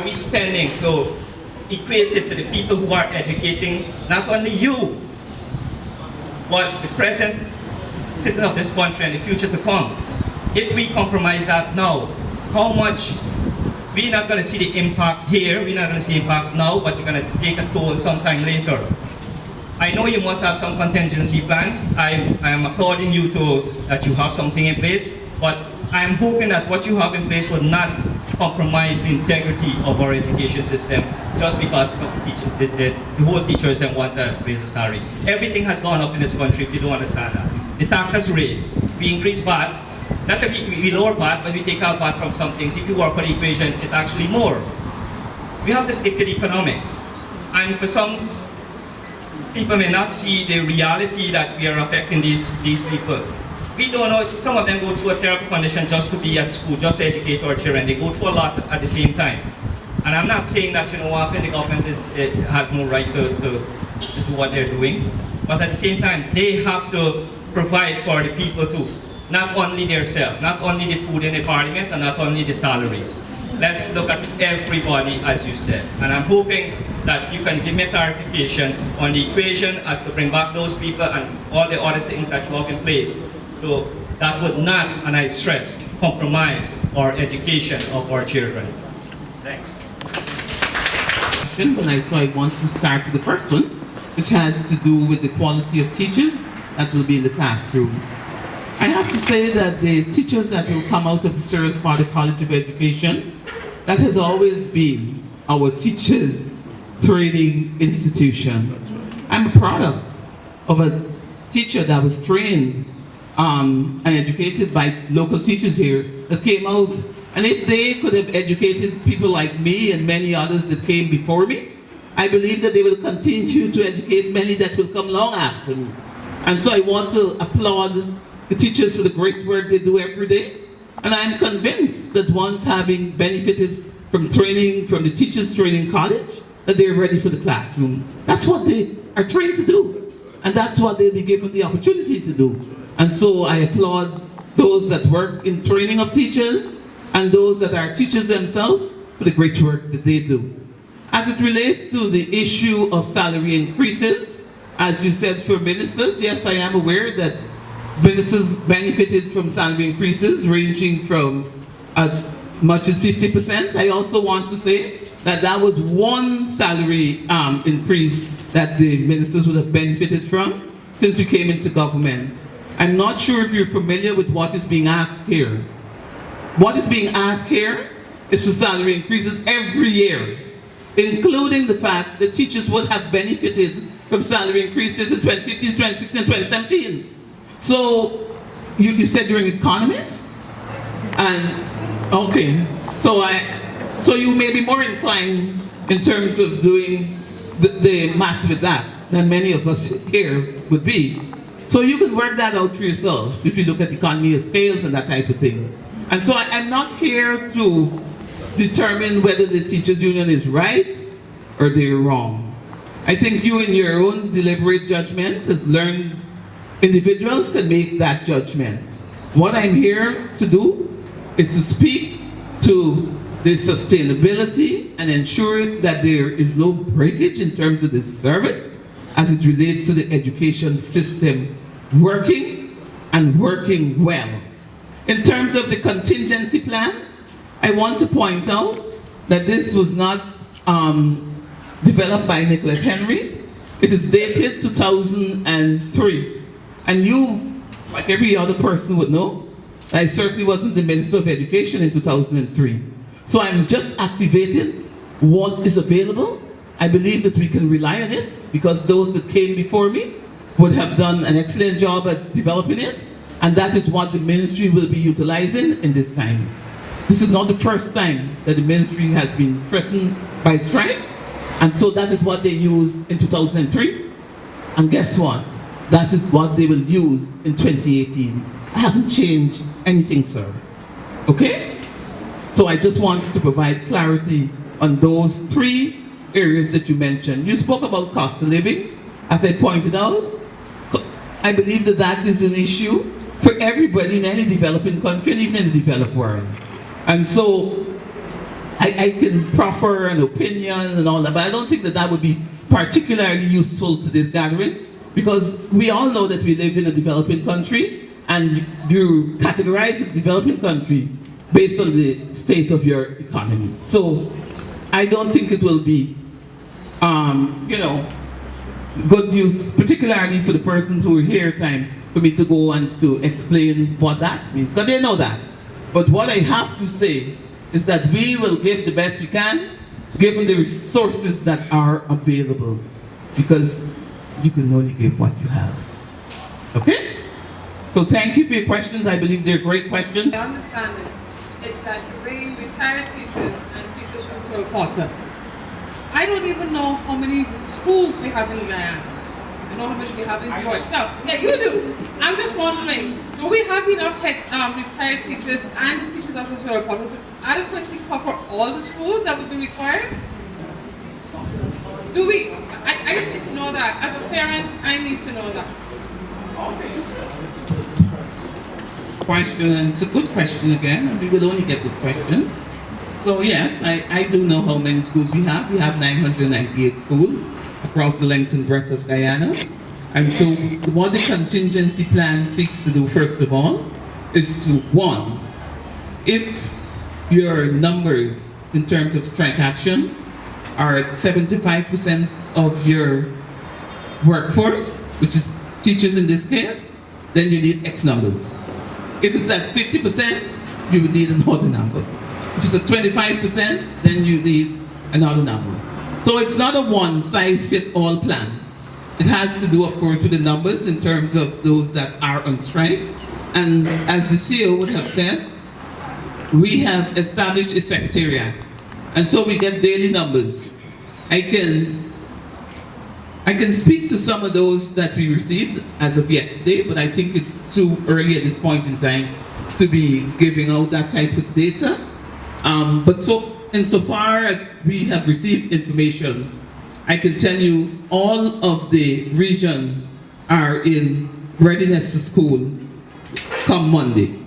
are we spending to equate it to the people who are educating not only you, but the present citizens of this country and the future to come? If we compromise that now, how much, we're not going to see the impact here, we're not going to see impact now, but you're going to take a toll sometime later. I know you must have some contingency plan. I am applauding you that you have something in place, but I'm hoping that what you have in place will not compromise the integrity of our education system just because the whole teachers don't want to raise the salary. Everything has gone up in this country if you don't understand that. The tax has raised. We increase VAT. Not that we lower VAT, but we take out VAT from some things. If you work on the equation, it's actually more. We have to stick to the economics. And for some people may not see the reality that we are affecting these people. We don't know, some of them go through a terrible condition just to be at school, just to educate our children. They go through a lot at the same time. And I'm not saying that, you know what, the government has no right to do what they're doing. But at the same time, they have to provide for the people too. Not only themselves, not only the food in the parliament, and not only the salaries. Let's look at everybody, as you said. And I'm hoping that you can give me a clarification on the equation as to bring back those people and all the other things that you have in place. So that would not, and I stress, compromise our education of our children. Thanks. And so I want to start with the first one, which has to do with the quality of teachers that will be in the classroom. I have to say that the teachers that will come out of the Cyril Carter College of Education, that has always been our teachers training institution. I'm a product of a teacher that was trained and educated by local teachers here that came out, and if they could have educated people like me and many others that came before me, I believe that they will continue to educate many that will come along after me. And so I want to applaud the teachers for the great work they do every day. And I'm convinced that once having benefited from training from the Teachers Training College, that they're ready for the classroom. That's what they are trained to do. And that's what they'll be given the opportunity to do. And so I applaud those that work in training of teachers and those that are teachers themselves for the great work that they do. As it relates to the issue of salary increases, as you said for ministers, yes, I am aware that ministers benefited from salary increases ranging from as much as 50%. I also want to say that that was one salary increase that the ministers would have benefited from since we came into government. I'm not sure if you're familiar with what is being asked here. What is being asked here is for salary increases every year, including the fact that teachers would have benefited from salary increases in 2015, 2016, and 2017. So, you said you're an economist? And, okay. So you may be more inclined in terms of doing the math with that than many of us here would be. So you can work that out for yourself if you look at economy of scales and that type of thing. And so I'm not here to determine whether the teachers union is right or they're wrong. I think you in your own deliberate judgment as learned individuals can make that judgment. What I'm here to do is to speak to the sustainability and ensure that there is no breakage in terms of this service as it relates to the education system working and working well. In terms of the contingency plan, I want to point out that this was not developed by Nicolette Henry. It is dated 2003. And you, like every other person would know, I certainly wasn't the Minister of Education in 2003. So I'm just activating what is available. I believe that we can rely on it because those that came before me would have done an excellent job at developing it, and that is what the ministry will be utilizing in this time. This is not the first time that the ministry has been threatened by strike, and so that is what they used in 2003. And guess what? That is what they will use in 2018. I haven't changed anything, sir. Okay? So I just wanted to provide clarity on those three areas that you mentioned. You spoke about cost of living. As I pointed out, I believe that that is an issue for everybody in any developing country and even in the developed world. And so I can proffer an opinion and all that, but I don't think that that would be particularly useful to this gathering, because we all know that we live in a developing country, and you categorize a developing country based on the state of your economy. So I don't think it will be, good use, particularly for the persons who are here, time for me to go and to explain what that means, because they know that. But what I have to say is that we will give the best we can, given the resources that are available, because you can only give what you have. Okay? So thank you for your questions. I believe they're great questions. I understand it. It's that you bring retired teachers and teachers from Sir Porter. I don't even know how many schools we have in Guyana. I know how much we have in Georgetown. Yeah, you do. I'm just wondering, do we have enough retired teachers and the teachers of Sir Porter to adequately cover all the schools that would be required? Do we? I just need to know that. As a parent, I need to know that. Question, it's a good question again, and we will only get good questions. So yes, I do know how many schools we have. We have 998 schools across the length and breadth of Guyana. And so what the contingency plan seeks to do, first of all, is to, one, if your numbers in terms of strike action are at 75% of your workforce, which is teachers in this case, then you need X numbers. If it's at 50%, you would need another number. If it's at 25%, then you need another number. So it's not a one-size-fits-all plan. It has to do, of course, with the numbers in terms of those that are on strike. And as the CEO would have said, we have established a secretariat. And so we get daily numbers. I can speak to some of those that we received as of yesterday, but I think it's too early at this point in time to be giving out that type of data. But so insofar as we have received information, I can tell you all of the regions are in readiness for school come Monday.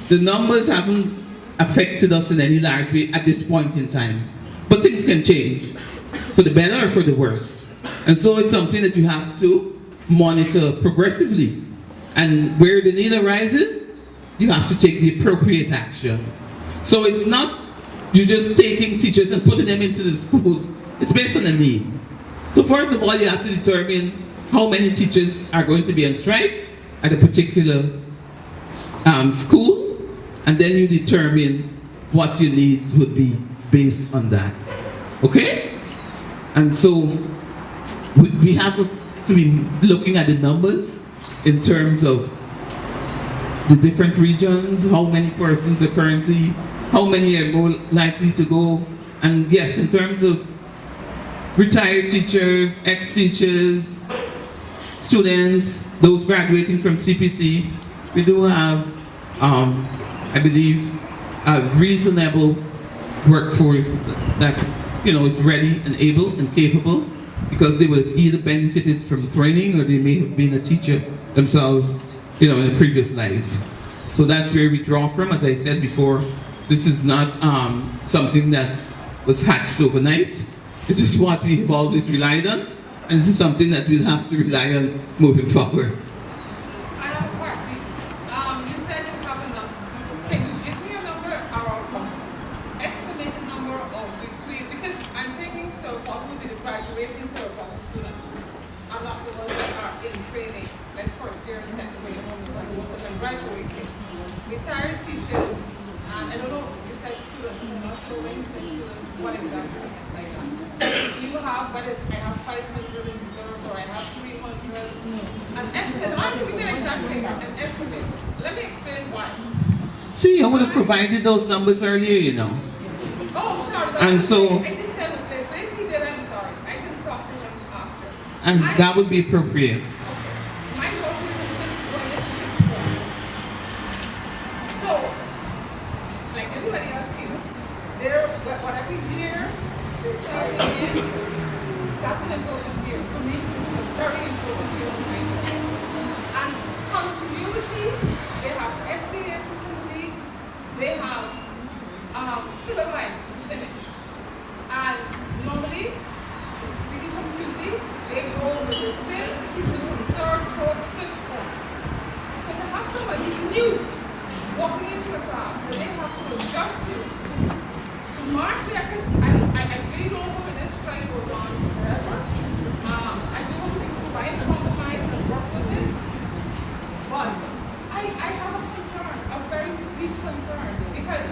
The numbers haven't affected us in any large way at this point in time, but things can change for the better or for the worse. And so it's something that you have to monitor progressively. And where the need arises, you have to take the appropriate action. So it's not you're just taking teachers and putting them into the schools. It's based on a need. So first of all, you have to determine how many teachers are going to be on strike at a particular school, and then you determine what your needs would be based on that. Okay? And so we have to be looking at the numbers in terms of the different regions, how many persons are currently, how many are more likely to go. And yes, in terms of retired teachers, ex-teachers, students, those graduating from CPC, we do have, I believe, a reasonable workforce that is ready and able and capable, because they would have either benefited from training or they may have been a teacher themselves, in a previous life. So that's where we draw from. As I said before, this is not something that was hatched overnight. It is what we have always relied on, and this is something that we'll have to rely on moving forward. I have a question. You said you have a number. Can you give me a number or estimated number of between, because I'm thinking so possibly the graduating so students are not the ones that are in training, like first year and second year, but are graduating. Retired teachers, and I don't know, you said students, I'm not sure when you said students, what exactly like that. So you have, whether it's I have 500 in reserve or I have 300, an estimate, I'm giving you an exact figure, an estimate. Let me explain why. See, I would have provided those numbers earlier, Oh, sorry. And so, I didn't tell us that. So if he did, I'm sorry. I can talk to him after. and that would be appropriate. My hope is so, like everybody else here, they're whatever year they're trying in, that's an important year. For me, it's a very important year for me. And continuity, they have SBS facility, they have Killer Line to finish. I really don't hope that this strike goes on forever. I do hope we can find a compromise and work with it. But I have a concern, a very deep concern, because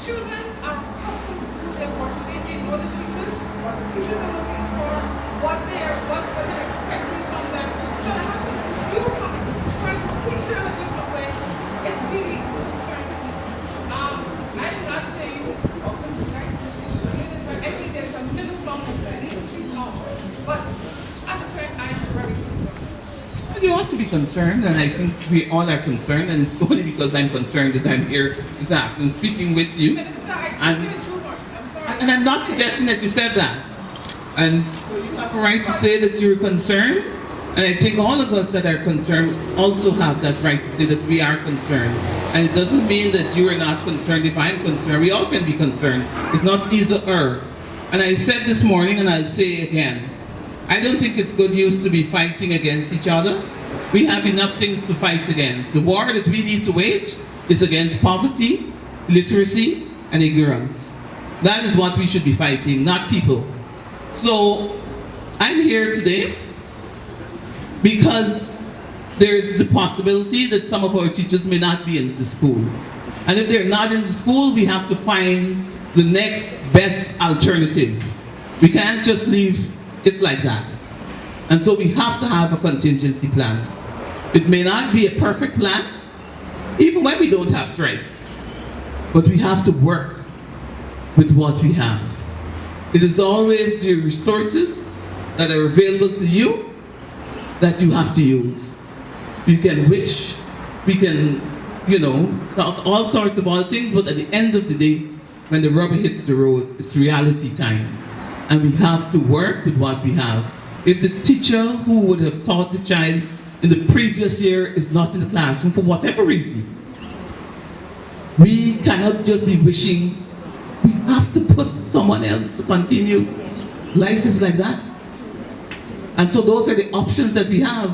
children are accustomed to their work. They know the teachers, what the teachers are looking for, what they're expecting from them. So it has to be you trying to teach them a different way. It's really concerning. I'm not saying open strike, but I think there's a middle ground that needs to be found. But as a parent, I'm very concerned. You ought to be concerned, and I think we all are concerned, and it's only because I'm concerned that I'm here this afternoon speaking with you. And I'm not suggesting that you said that. And so you have a right to say that you're concerned, and I think all of us that are concerned also have that right to say that we are concerned. And it doesn't mean that you are not concerned if I'm concerned. We all can be concerned. It's not either or. And I said this morning, and I'll say again, I don't think it's good use to be fighting against each other. We have enough things to fight against. The war that we need to wage is against poverty, illiteracy, and ignorance. That is what we should be fighting, not people. So I'm here today because there's the possibility that some of our teachers may not be in the school. And if they're not in the school, we have to find the next best alternative. We can't just leave it like that. And so we have to have a contingency plan. It may not be a perfect plan, even when we don't have strike, but we have to work with what we have. It is always the resources that are available to you that you have to use. You can wish, we can, talk all sorts of other things, but at the end of the day, when the rubber hits the road, it's reality time. And we have to work with what we have. If the teacher who would have taught the child in the previous year is not in the classroom for whatever reason, we cannot just be wishing. We have to put someone else to continue. Life is like that. And so those are the options that we have.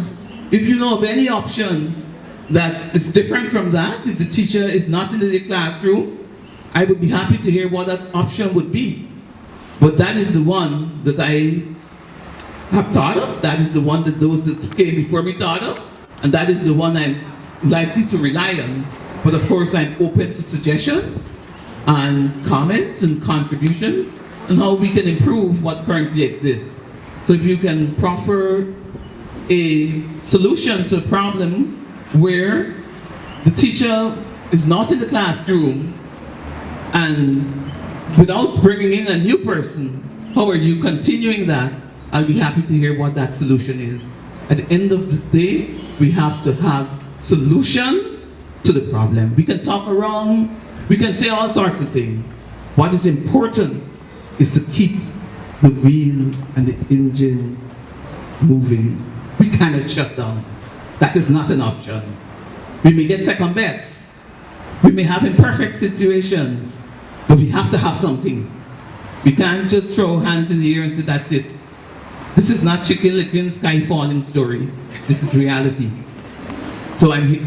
If you know of any option that is different from that, if the teacher is not in the classroom, I would be happy to hear what that option would be. But that is the one that I have thought of. That is the one that those that came before me thought of. And that is the one I'm likely to rely on. But of course, I'm open to suggestions and comments and contributions on how we can improve what currently exists. So if you can proffer a solution to a problem where the teacher is not in the classroom and without bringing in a new person, how are you continuing that? I'll be happy to hear what that solution is. At the end of the day, we have to have solutions to the problem. We can talk around, we can say all sorts of things. What is important is to keep the wheel and the engines moving. We cannot shut down. That is not an option. We may get second best. We may have imperfect situations, but we have to have something. We can't just throw hands in the air and say, that's it. This is not chicken licking, sky falling story. This is reality. So I'm here.